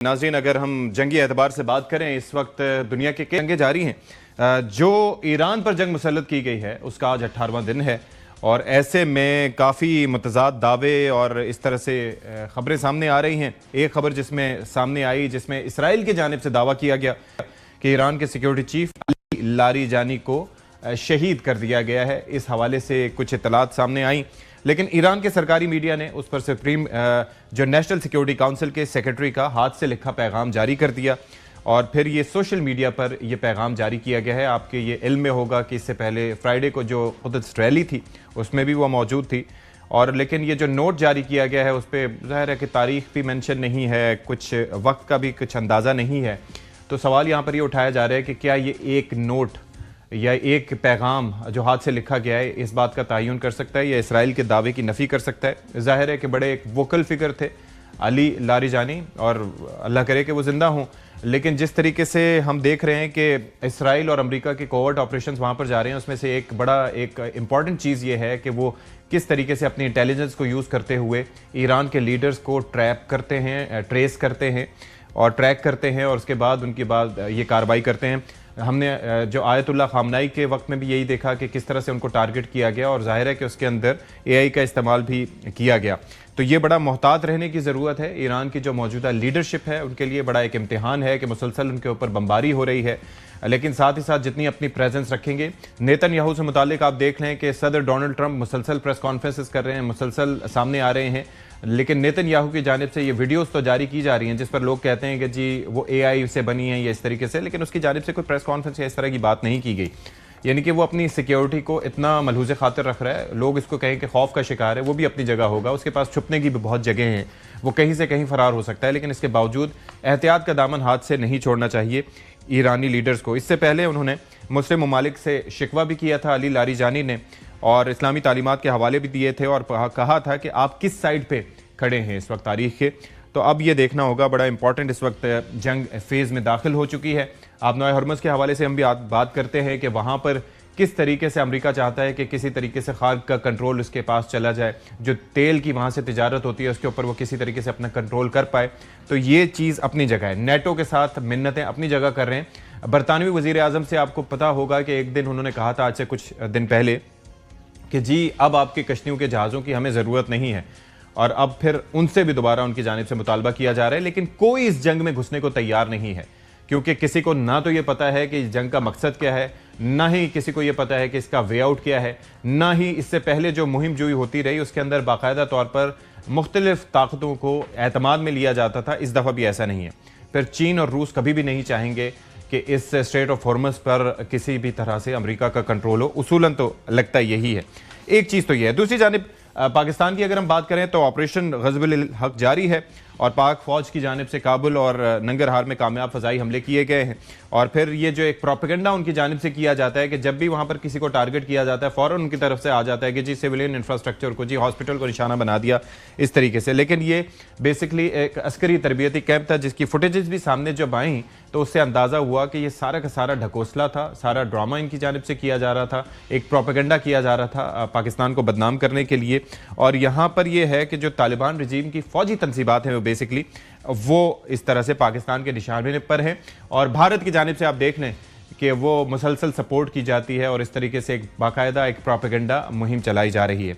नाज़रीन, अगर हम जंगी एतबार से बात करें, इस वक्त दुनिया के कई जंगें जारी हैं। जो ईरान पर जंग मुसल्लत की गई है उसका आज 18वां दिन है और ऐसे में काफ़ी मुतज़ाद दावे और इस तरह से ख़बरें सामने आ रही हैं। एक ख़बर जिसमें सामने आई, जिसमें इसराइल की जानिब से दावा किया गया कि ईरान के सिक्योरिटी चीफ अली लारीजानी को शहीद कर दिया गया है। इस हवाले से कुछ इत्तलात सामने आई, लेकिन ईरान के सरकारी मीडिया ने उस पर सुप्रीम जो नेशनल सिक्योरिटी काउंसिल के सेक्रेटरी का हाथ से लिखा पैगाम जारी कर दिया और फिर ये सोशल मीडिया पर यह पैगाम जारी किया गया है। आपके ये इल्म में होगा कि इससे पहले फ्राइडे को जो क़ुद्स रैली थी उसमें भी वो मौजूद थी, और लेकिन ये जो नोट जारी किया गया है उस पर ज़ाहिर है कि तारीख भी मेंशन नहीं है, कुछ वक्त का भी कुछ अंदाज़ा नहीं है। तो सवाल यहाँ पर ये उठाया जा रहा है कि क्या ये एक नोट या एक पैगाम जो हाथ से लिखा गया है इस बात का तयन कर सकता है या इसराइल के दावे की नफ़ी कर सकता है। ज़ाहिर है कि बड़े एक वोकल फिगर थे अली लारीजानी, और अल्लाह करे कि वो ज़िंदा हों, लेकिन जिस तरीके से हम देख रहे हैं कि इसराइल और अमेरिका के कोवर्ट ऑपरेशंस वहाँ पर जा रहे हैं, उसमें से एक इम्पॉर्टेंट चीज़ ये है कि वो किस तरीके से अपनी इंटेलिजेंस को यूज़ करते हुए ईरान के लीडर्स को ट्रैप करते हैं, ट्रेस करते हैं और ट्रैक करते हैं और उसके बाद उनके बाद ये कार्रवाई करते हैं। हमने जो आयतुल्लाह खामनाई के वक्त में भी यही देखा कि किस तरह से उनको टारगेट किया गया और जाहिर है कि उसके अंदर एआई का इस्तेमाल भी किया गया। तो ये बड़ा मोहतात रहने की ज़रूरत है। ईरान की जो मौजूदा लीडरशिप है उनके लिए बड़ा एक इम्तिहान है कि मुसलसल उनके ऊपर बमबारी हो रही है, लेकिन साथ ही साथ जितनी अपनी प्रेजेंस रखेंगे। नेतन्याहू से मुतालिक आप देख लें कि सदर डोनाल्ड ट्रंप मुसलसल प्रेस कॉन्फ्रेंसेस कर रहे हैं, मुसलसल सामने आ रहे हैं, लेकिन नेतन्याहू की जानिब से ये वीडियोस तो जारी की जा रही हैं जिस पर लोग कहते हैं कि जी वो एआई से बनी है या इस तरीके से, लेकिन उसकी जानिब से कोई प्रेस कॉन्फ्रेंस या इस तरह की बात नहीं की गई। यानी कि वो अपनी सिक्योरिटी को इतना मलहूज़ खातिर रख रहा है। लोग इसको कहें कि खौफ का शिकार है, वो भी अपनी जगह होगा, उसके पास छुपने की भी बहुत जगह हैं, वो कहीं से कहीं फरार हो सकता है, लेकिन इसके बावजूद एहतियात का दामन हाथ से नहीं छोड़ना चाहिए ईरानी लीडर्स को। इससे पहले उन्होंने मुस्लिम ममालिक से शिकवा भी किया था अली लारीजानी ने, और इस्लामी तालीमात के हवाले भी दिए थे और कहा था कि आप किस साइड पर खड़े हैं इस वक्त तारीख के। तो अब ये देखना होगा, बड़ा इंपॉर्टेंट इस वक्त जंग फेज़ में दाखिल हो चुकी है। आप नौ हरमज़ के हवाले से हम भी बात करते हैं कि वहाँ पर किस तरीके से अमेरिका चाहता है कि किसी तरीके से खार्ग का कंट्रोल उसके पास चला जाए, जो तेल की वहाँ से तिजारत होती है उसके ऊपर वो किसी तरीके से अपना कंट्रोल कर पाए। तो ये चीज़ अपनी जगह है। नेटो के साथ मिन्नतें अपनी जगह कर रहे हैं। बरतानवी वज़ीर आज़म से आपको पता होगा कि एक दिन उन्होंने कहा था आज से कुछ दिन पहले कि जी अब आपकी कश्तियों के जहाज़ों की हमें ज़रूरत नहीं है, और अब फिर उनसे भी दोबारा उनकी जानिब से मुतालबा किया जा रहा है। लेकिन कोई इस जंग में घुसने को तैयार नहीं है, क्योंकि किसी को ना तो ये पता है कि इस जंग का मकसद क्या है, ना ही किसी को ये पता है कि इसका वे आउट क्या है, ना ही इससे पहले जो मुहिम जोई होती रही उसके अंदर बाकायदा तौर पर मुख्तलिफ ताकतों को एतमाद में लिया जाता था। इस दफ़ा भी ऐसा नहीं है। फिर चीन और रूस कभी भी नहीं चाहेंगे कि इस स्ट्रेट ऑफ हॉर्मज़ पर किसी भी तरह से अमेरिका का कंट्रोल हो। उसूलन तो लगता यही है। एक चीज़ तो यह है। दूसरी जानिब पाकिस्तान की अगर हम बात करें तो ऑपरेशन ग़ज़बुल हक़ जारी है और पाक फ़ौज की जानिब से काबुल और नंगरहार में कामयाब फ़ज़ाई हमले किए गए हैं। और फिर ये जो एक प्रोपेगेंडा उनकी जानिब से किया जाता है कि जब भी वहाँ पर किसी को टारगेट किया जाता है फ़ौरन उनकी तरफ से आ जाता है कि जी सिविलियन इंफ्रास्ट्रक्चर को, जी हॉस्पिटल को निशाना बना दिया इस तरीके से। लेकिन ये बेसिकली एक अस्करी तरबियती कैंप था जिसकी फुटेजेस भी सामने जब आई तो उससे अंदाज़ा हुआ कि ये सारा का सारा ढकोसला था, सारा ड्रामा इनकी जानिब से किया जा रहा था, एक प्रोपेगेंडा किया जा रहा था पाकिस्तान को बदनाम करने के लिए। और यहाँ पर यह है कि जो तालिबान रजीम की फ़ौजी तनसीबात हैं वो बेसिकली वो इस तरह से पाकिस्तान के निशाने पर हैं, और भारत की जानिब से आप देख लें कि वो मुसलसल सपोर्ट की जाती है और इस तरीके से एक बाकायदा एक प्रोपेगेंडा मुहिम चलाई जा रही है।